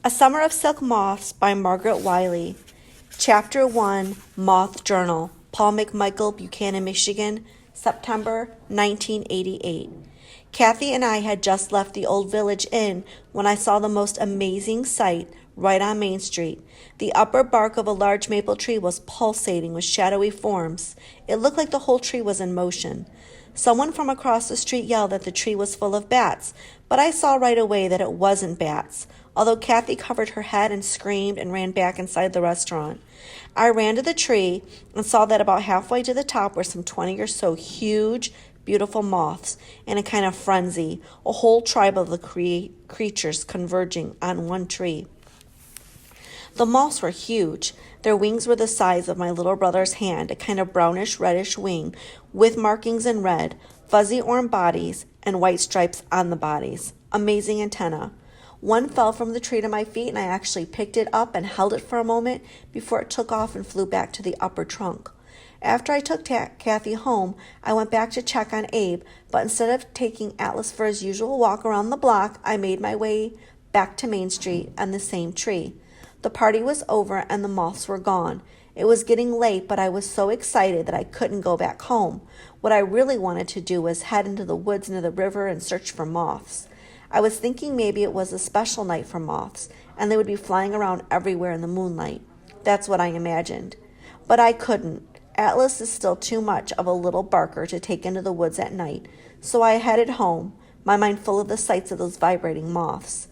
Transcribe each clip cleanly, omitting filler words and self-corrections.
A Summer of Silk Moths by Margaret Willey. Chapter 1, Moth Journal, Paul McMichael, Buchanan, Michigan, September 1988. Kathy and I had just left the old village inn when I saw the most amazing sight right on Main Street. The upper bark of a large maple tree was pulsating with shadowy forms. It looked like the whole tree was in motion. Someone from across the street yelled that the tree was full of bats, but I saw right away that it wasn't bats, although Kathy covered her head and screamed and ran back inside the restaurant. I ran to the tree and saw that about halfway to the top were some 20 or so huge, beautiful moths in a kind of frenzy, a whole tribe of the creatures converging on one tree. The moths were huge. Their wings were the size of my little brother's hand, a kind of brownish-reddish wing with markings in red, fuzzy orange bodies, and white stripes on the bodies. Amazing antennae. One fell from the tree to my feet, and I actually picked it up and held it for a moment before it took off and flew back to the upper trunk. After I took Kathy home, I went back to check on Abe, but instead of taking Atlas for his usual walk around the block, I made my way back to Main Street and the same tree. The party was over and the moths were gone. It was getting late, but I was so excited that I couldn't go back home. What I really wanted to do was head into the woods near the river and search for moths. I was thinking maybe it was a special night for moths, and they would be flying around everywhere in the moonlight. That's what I imagined. But I couldn't. Atlas is still too much of a little barker to take into the woods at night, so I headed home, my mind full of the sights of those vibrating moths.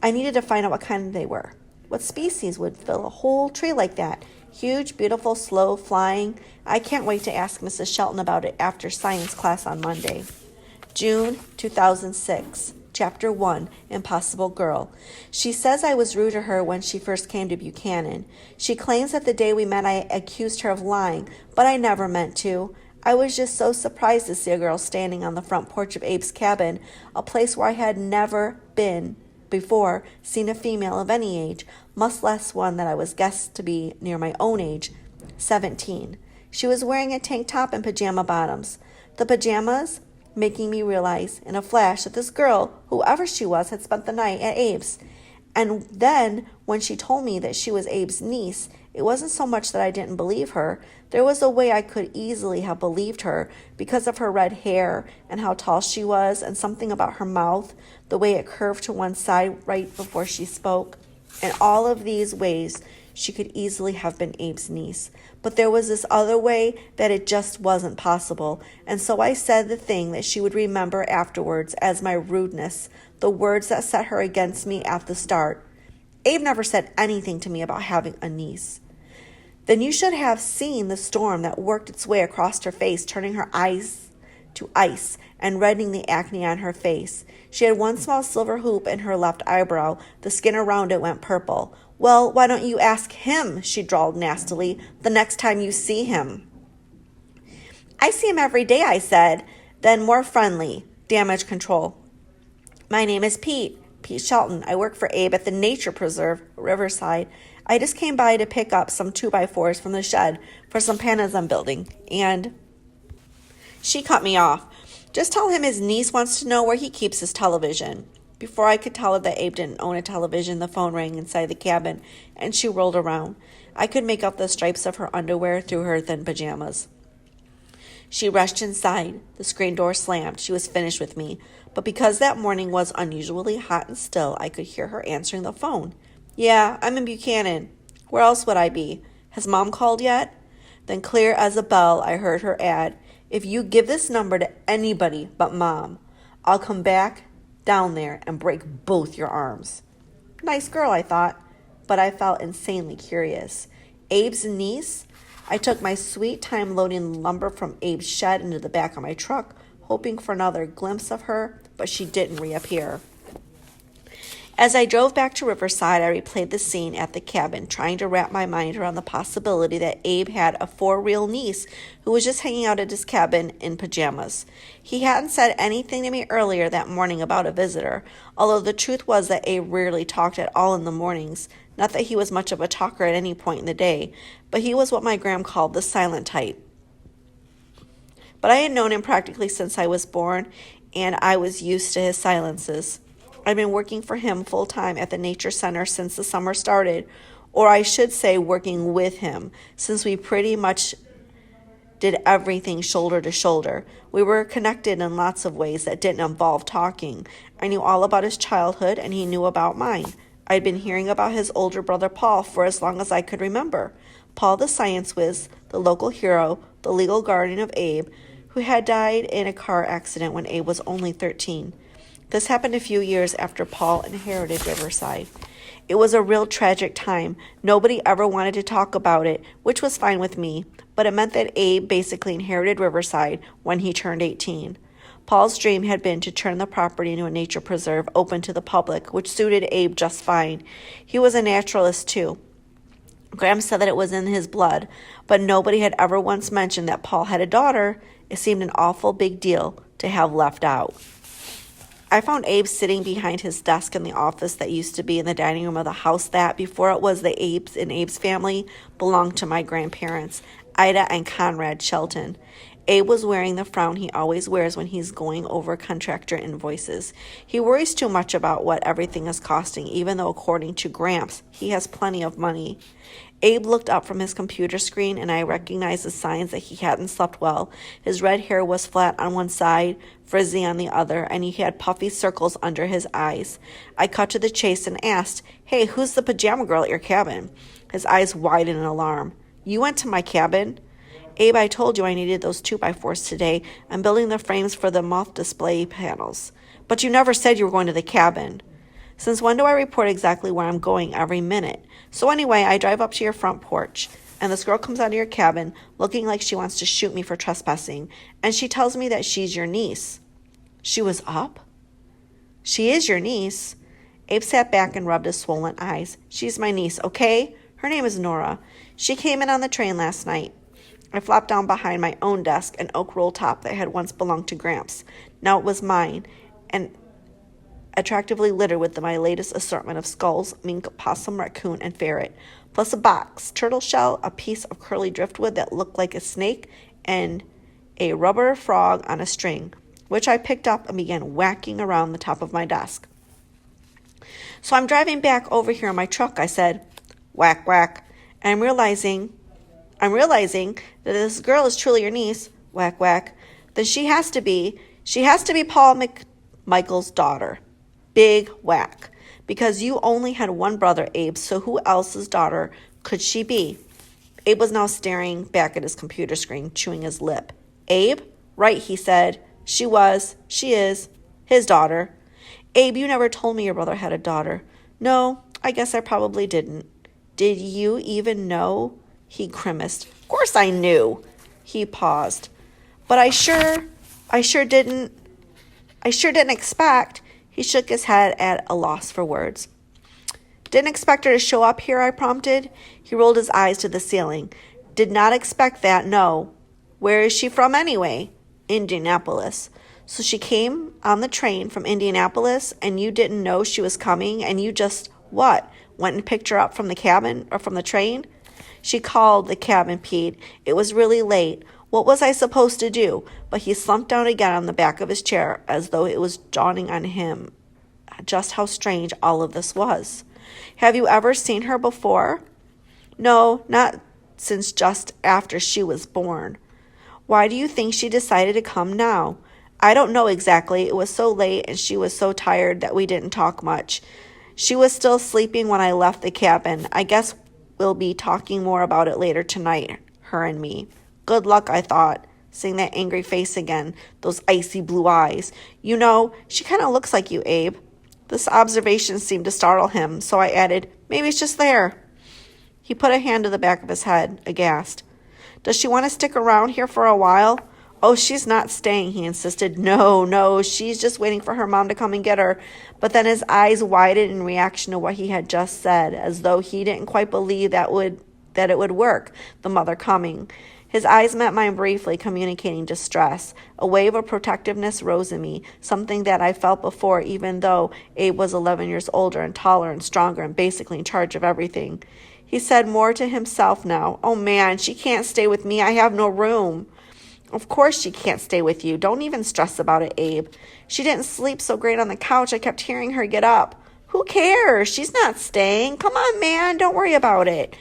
I needed to find out what kind they were. What species would fill a whole tree like that? Huge, beautiful, slow, flying. I can't wait to ask Mrs. Shelton about it after science class on Monday. June 2006. Chapter 1, Impossible Girl. She says I was rude to her when she first came to Buchanan. She claims that the day we met I accused her of lying, but I never meant to. I was just so surprised to see a girl standing on the front porch of Abe's cabin, a place where I had never been before seen a female of any age, much less one that I was guessed to be near my own age, 17. She was wearing a tank top and pajama bottoms. The pajamas making me realize in a flash that this girl, whoever she was, had spent the night at Abe's. And then, when she told me that she was Abe's niece, it wasn't so much that I didn't believe her. There was a way I could easily have believed her because of her red hair and how tall she was and something about her mouth, the way it curved to one side right before she spoke. In all of these ways, she could easily have been Abe's niece. But there was this other way that it just wasn't possible, and so I said the thing that she would remember afterwards as my rudeness, the words that set her against me at the start. Abe never said anything to me about having a niece. Then you should have seen the storm that worked its way across her face, turning her eyes to ice and reddening the acne on her face. She had one small silver hoop in her left eyebrow. The skin around it went purple. Well, why don't you ask him, she drawled nastily, the next time you see him? I see him every day, I said, then more friendly. Damage control. My name is Pete Shelton. I work for Abe at the Nature Preserve, Riverside. I just came by to pick up some 2x4s from the shed for some panels I'm building, and she cut me off. Just tell him his niece wants to know where he keeps his television. Before I could tell her that Abe didn't own a television, the phone rang inside the cabin, and she rolled around. I could make out the stripes of her underwear through her thin pajamas. She rushed inside. The screen door slammed. She was finished with me. But because that morning was unusually hot and still, I could hear her answering the phone. Yeah, I'm in Buchanan. Where else would I be? Has Mom called yet? Then clear as a bell, I heard her add, if you give this number to anybody but Mom, I'll come back down there and break both your arms. Nice girl, I thought, but I felt insanely curious. Abe's niece? I took my sweet time loading lumber from Abe's shed into the back of my truck, hoping for another glimpse of her, but she didn't reappear. As I drove back to Riverside, I replayed the scene at the cabin, trying to wrap my mind around the possibility that Abe had a for-real niece who was just hanging out at his cabin in pajamas. He hadn't said anything to me earlier that morning about a visitor, although the truth was that Abe rarely talked at all in the mornings. Not that he was much of a talker at any point in the day, but he was what my gram called the silent type. But I had known him practically since I was born, and I was used to his silences. I've been working for him full-time at the Nature Center since the summer started, or I should say working with him, since we pretty much did everything shoulder to shoulder. We were connected in lots of ways that didn't involve talking. I knew all about his childhood, and he knew about mine. I'd been hearing about his older brother Paul for as long as I could remember. Paul the science whiz, the local hero, the legal guardian of Abe, who had died in a car accident when Abe was only 13. This happened a few years after Paul inherited Riverside. It was a real tragic time. Nobody ever wanted to talk about it, which was fine with me, but it meant that Abe basically inherited Riverside when he turned 18. Paul's dream had been to turn the property into a nature preserve open to the public, which suited Abe just fine. He was a naturalist, too. Graham said that it was in his blood, but nobody had ever once mentioned that Paul had a daughter. It seemed an awful big deal to have left out. I found Abe sitting behind his desk in the office that used to be in the dining room of the house that, before it was the Abes in Abe's family, belonged to my grandparents, Ida and Conrad Shelton. Abe was wearing the frown he always wears when he's going over contractor invoices. He worries too much about what everything is costing, even though, according to Gramps, he has plenty of money. Abe looked up from his computer screen, and I recognized the signs that he hadn't slept well. His red hair was flat on one side, frizzy on the other, and he had puffy circles under his eyes. I cut to the chase and asked, "Hey, who's the pajama girl at your cabin?" His eyes widened in alarm. "You went to my cabin?" "Abe, I told you I needed those 2x4s today. I'm building the frames for the Moth display panels." "But you never said you were going to the cabin." "Since when do I report exactly where I'm going every minute? So anyway, I drive up to your front porch, and this girl comes out of your cabin looking like she wants to shoot me for trespassing, and she tells me that she's your niece." "She was up?" "She is your niece." Abe sat back and rubbed his swollen eyes. "She's my niece, okay? Her name is Nora. She came in on the train last night." I flopped down behind my own desk, an oak roll top that had once belonged to Gramps. Now it was mine, and attractively littered with my latest assortment of skulls, mink, possum, raccoon, and ferret, plus a box, turtle shell, a piece of curly driftwood that looked like a snake, and a rubber frog on a string, which I picked up and began whacking around the top of my desk. "So I'm driving back over here in my truck," I said. Whack, whack. And I'm realizing that this girl is truly your niece. Whack, whack. Then she has to be Paul Michael's daughter. Big whack. Because you only had one brother, Abe, so who else's daughter could she be? Abe was now staring back at his computer screen, chewing his lip. "Abe? Right," he said. She is, his daughter." "Abe, you never told me your brother had a daughter." "No, I guess I probably didn't." "Did you even know?" He grimaced. "Of course I knew." He paused. "But I sure didn't expect." He shook his head at a loss for words. "Didn't expect her to show up here," I prompted. He rolled his eyes to the ceiling. "Did not expect that, no." "Where is she from anyway?" "Indianapolis." "So she came on the train from Indianapolis, and you didn't know she was coming, and you just, what, went and picked her up from the cabin or from the train?" "She called the cabin, Pete. It was really late. What was I supposed to do?" But he slumped down again on the back of his chair, as though it was dawning on him just how strange all of this was. "Have you ever seen her before?" "No, not since just after she was born." "Why do you think she decided to come now?" "I don't know exactly. It was so late, and she was so tired that we didn't talk much. She was still sleeping when I left the cabin. I guess we'll be talking more about it later tonight, her and me." Good luck, I thought, seeing that angry face again, those icy blue eyes. "You know, she kind of looks like you, Abe." This observation seemed to startle him, so I added, "Maybe it's just there." He put a hand to the back of his head, aghast. "Does she want to stick around here for a while?" "Oh, she's not staying," he insisted. No, she's just waiting for her mom to come and get her." But then his eyes widened in reaction to what he had just said, as though he didn't quite believe that it would work, the mother coming. His eyes met mine briefly, communicating distress. A wave of protectiveness rose in me, something that I felt before, even though Abe was 11 years older and taller and stronger and basically in charge of everything. He said more to himself now, "Oh man, she can't stay with me. I have no room." Of course she can't stay with you. Don't even stress about it, Abe. She didn't sleep so great on the couch. I kept hearing her get up. Who cares? She's not staying. Come on, man. Don't worry about it.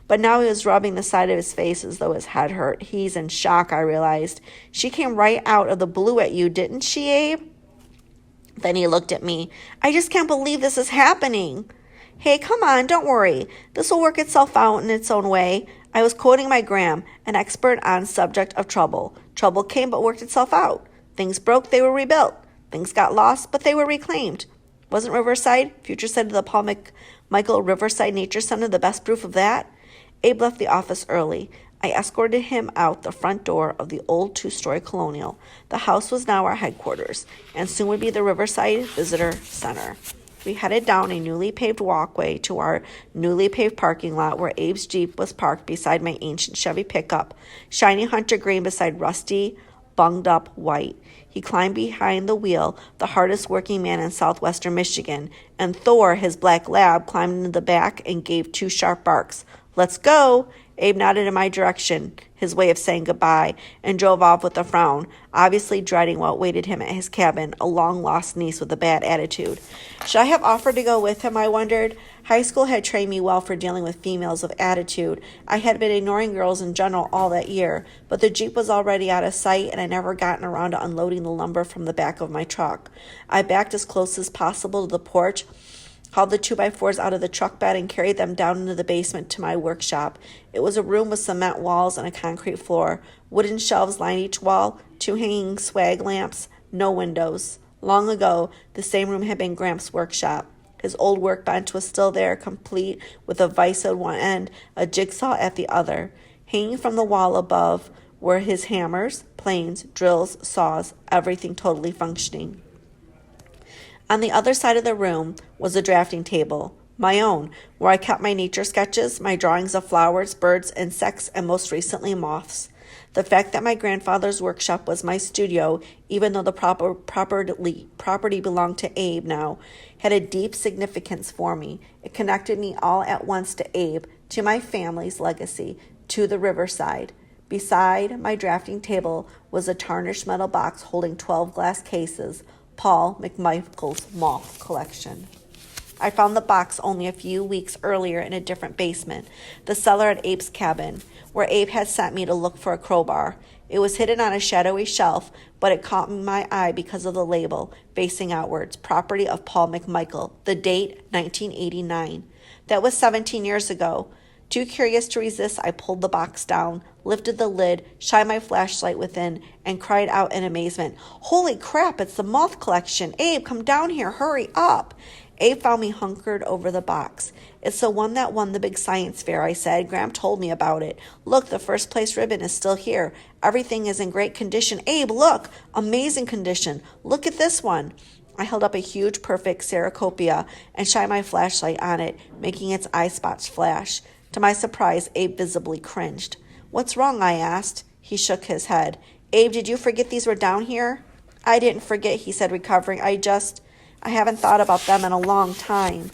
But now he was rubbing the side of his face as though his head hurt. He's in shock, I realized. She came right out of the blue at you, didn't she, Abe? Then he looked at me. I just can't believe this is happening. Hey, come on, don't worry. This will work itself out in its own way. I was quoting my Gram, an expert on subject of trouble. Trouble came but worked itself out. Things broke, they were rebuilt. Things got lost, but they were reclaimed. Wasn't Riverside, future site of the Paul Michael Riverside Nature Center, the best proof of that? Abe left the office early. I escorted him out the front door of the old two-story colonial. The house was now our headquarters, and soon would be the Riverside Visitor Center. We headed down a newly paved walkway to our newly paved parking lot where Abe's Jeep was parked beside my ancient Chevy pickup, shiny hunter green beside rusty, bunged-up white. He climbed behind the wheel, the hardest working man in southwestern Michigan, and Thor, his black lab, climbed into the back and gave 2 sharp barks. Let's go! Abe nodded in my direction, his way of saying goodbye, and drove off with a frown, obviously dreading what awaited him at his cabin, a long-lost niece with a bad attitude. Should I have offered to go with him, I wondered? High school had trained me well for dealing with females of attitude. I had been ignoring girls in general all that year, but the Jeep was already out of sight, and I never gotten around to unloading the lumber from the back of my truck. I backed as close as possible to the porch, hauled the 2x4s out of the truck bed, and carried them down into the basement to my workshop. It was a room with cement walls and a concrete floor. Wooden shelves lined each wall, 2 hanging swag lamps, no windows. Long ago, the same room had been Gramps' workshop. His old workbench was still there, complete with a vise at one end, a jigsaw at the other. Hanging from the wall above were his hammers, planes, drills, saws, everything totally functioning. On the other side of the room was a drafting table, my own, where I kept my nature sketches, my drawings of flowers, birds, insects, and most recently moths. The fact that my grandfather's workshop was my studio, even though the property belonged to Abe now, had a deep significance for me. It connected me all at once to Abe, to my family's legacy, to the Riverside. Beside my drafting table was a tarnished metal box holding 12 glass cases, Paul McMichael's Moth collection. I found the box only a few weeks earlier in a different basement, the cellar at Abe's cabin, where Abe had sent me to look for a crowbar. It was hidden on a shadowy shelf, but it caught my eye because of the label, facing outwards, property of Paul McMichael, the date 1989. That was 17 years ago. Too curious to resist, I pulled the box down, lifted the lid, shined my flashlight within, and cried out in amazement, "Holy crap, it's the Moth collection! Abe, come down here, hurry up!" Abe found me hunkered over the box. "It's the one that won the big science fair," I said. "Graham told me about it. Look, the first place ribbon is still here. Everything is in great condition. Abe, look! Amazing condition. Look at this one." I held up a huge, perfect Ceracopia and shined my flashlight on it, making its eye spots flash. To my surprise, Abe visibly cringed. "What's wrong?" I asked. He shook his head. "Abe, did you forget these were down here?" "I didn't forget," he said, recovering. I haven't thought about them in a long time."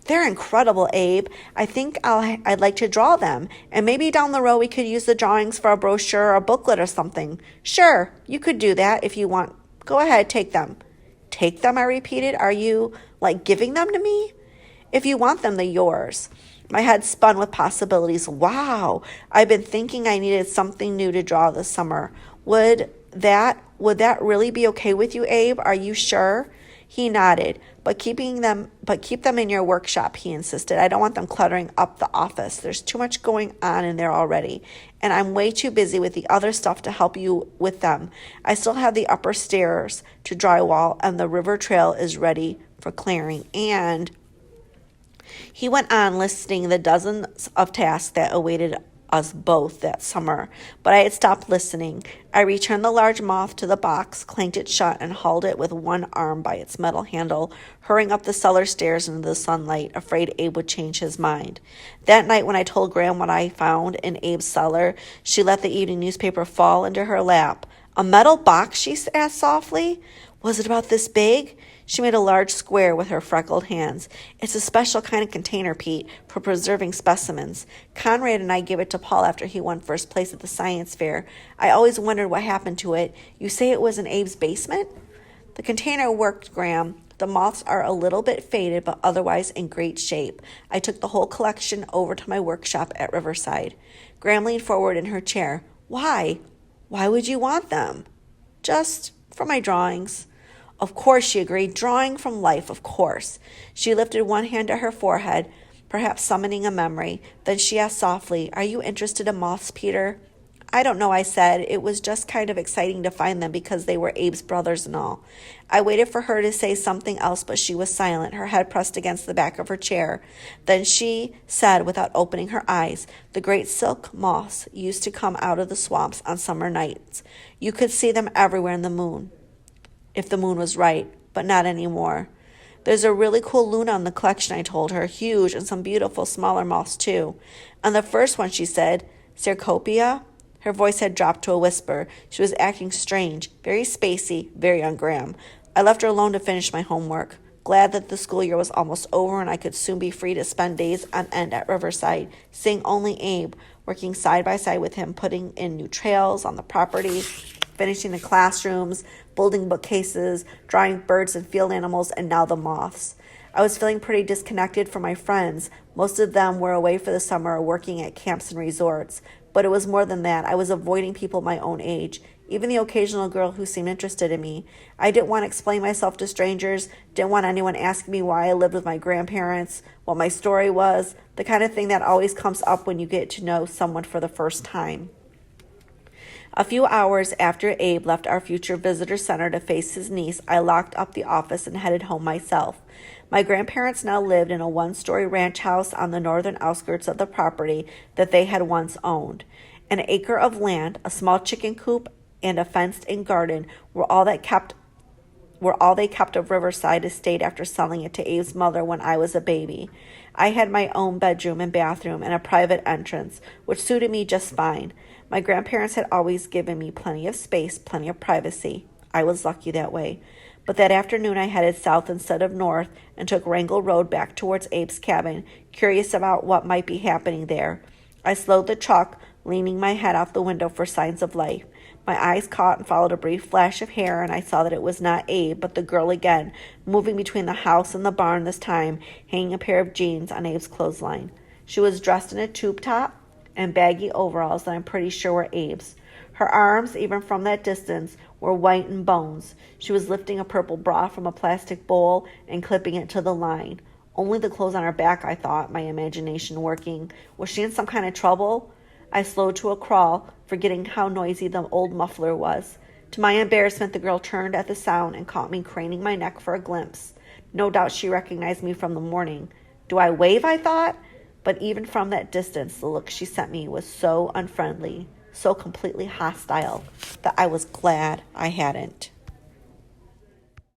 "They're incredible, Abe. I think I'd like to draw them, and maybe down the road we could use the drawings for a brochure or a booklet or something." "Sure, you could do that if you want. Go ahead, take them." "Take them?" I repeated. "Are you, giving them to me?" "If you want them, they're yours." My head spun with possibilities. Wow! I've been thinking I needed something new to draw this summer. Would that really be okay with you, Abe? Are you sure? He nodded. But keep them in your workshop, he insisted. I don't want them cluttering up the office. There's too much going on in there already, and I'm way too busy with the other stuff to help you with them. I still have the upper stairs to drywall, and the river trail is ready for clearing, and he went on listing the dozens of tasks that awaited us both that summer, but I had stopped listening. I returned the large moth to the box, clanked it shut, and hauled it with one arm by its metal handle, hurrying up the cellar stairs into the sunlight, afraid Abe would change his mind. That night when I told Graham what I found in Abe's cellar, she let the evening newspaper fall into her lap. "A metal box?" she asked softly. "Was it about this big?" She made a large square with her freckled hands. It's a special kind of container, Pete, for preserving specimens. Conrad and I gave it to Paul after he won first place at the science fair. I always wondered what happened to it. You say it was in Abe's basement? The container worked, Graham. The moths are a little bit faded, but otherwise in great shape. I took the whole collection over to my workshop at Riverside. Graham leaned forward in her chair. Why? Why would you want them? Just for my drawings. Of course, she agreed. Drawing from life, of course. She lifted one hand to her forehead, perhaps summoning a memory. Then she asked softly, Are you interested in moths, Peter? I don't know, I said. It was just kind of exciting to find them because they were Abe's brothers and all. I waited for her to say something else, but she was silent, her head pressed against the back of her chair. Then she said, without opening her eyes, the great silk moths used to come out of the swamps on summer nights. You could see them everywhere in the moon, if the moon was right, but not anymore. There's a really cool Luna in the collection, I told her, huge, and some beautiful smaller moths, too. And the first one, she said, Cercopia? Her voice had dropped to a whisper. She was acting strange, very spacey, very on Graham. I left her alone to finish my homework, glad that the school year was almost over and I could soon be free to spend days on end at Riverside, seeing only Abe, working side by side with him, putting in new trails on the property, finishing the classrooms, building bookcases, drawing birds and field animals, and now the moths. I was feeling pretty disconnected from my friends. Most of them were away for the summer or working at camps and resorts. But it was more than that. I was avoiding people my own age, even the occasional girl who seemed interested in me. I didn't want to explain myself to strangers, didn't want anyone asking me why I lived with my grandparents, what my story was, the kind of thing that always comes up when you get to know someone for the first time. A few hours after Abe left our future visitor center to face his niece, I locked up the office and headed home myself. My grandparents now lived in a one-story ranch house on the northern outskirts of the property that they had once owned. An acre of land, a small chicken coop, and a fenced-in garden were all they kept of Riverside Estate after selling it to Abe's mother when I was a baby. I had my own bedroom and bathroom and a private entrance, which suited me just fine. My grandparents had always given me plenty of space, plenty of privacy. I was lucky that way. But that afternoon I headed south instead of north and took Wrangell Road back towards Abe's cabin, curious about what might be happening there. I slowed the truck, leaning my head out the window for signs of life. My eyes caught and followed a brief flash of hair, and I saw that it was not Abe, but the girl again, moving between the house and the barn this time, hanging a pair of jeans on Abe's clothesline. She was dressed in a tube top and baggy overalls that I'm pretty sure were Abe's. Her arms, even from that distance, were white and bones. She was lifting a purple bra from a plastic bowl and clipping it to the line. Only the clothes on her back, I thought, my imagination working. Was she in some kind of trouble? I slowed to a crawl, forgetting how noisy the old muffler was. To my embarrassment, the girl turned at the sound and caught me craning my neck for a glimpse. No doubt she recognized me from the morning. Do I wave, I thought? But even from that distance, the look she sent me was so unfriendly, so completely hostile, that I was glad I hadn't.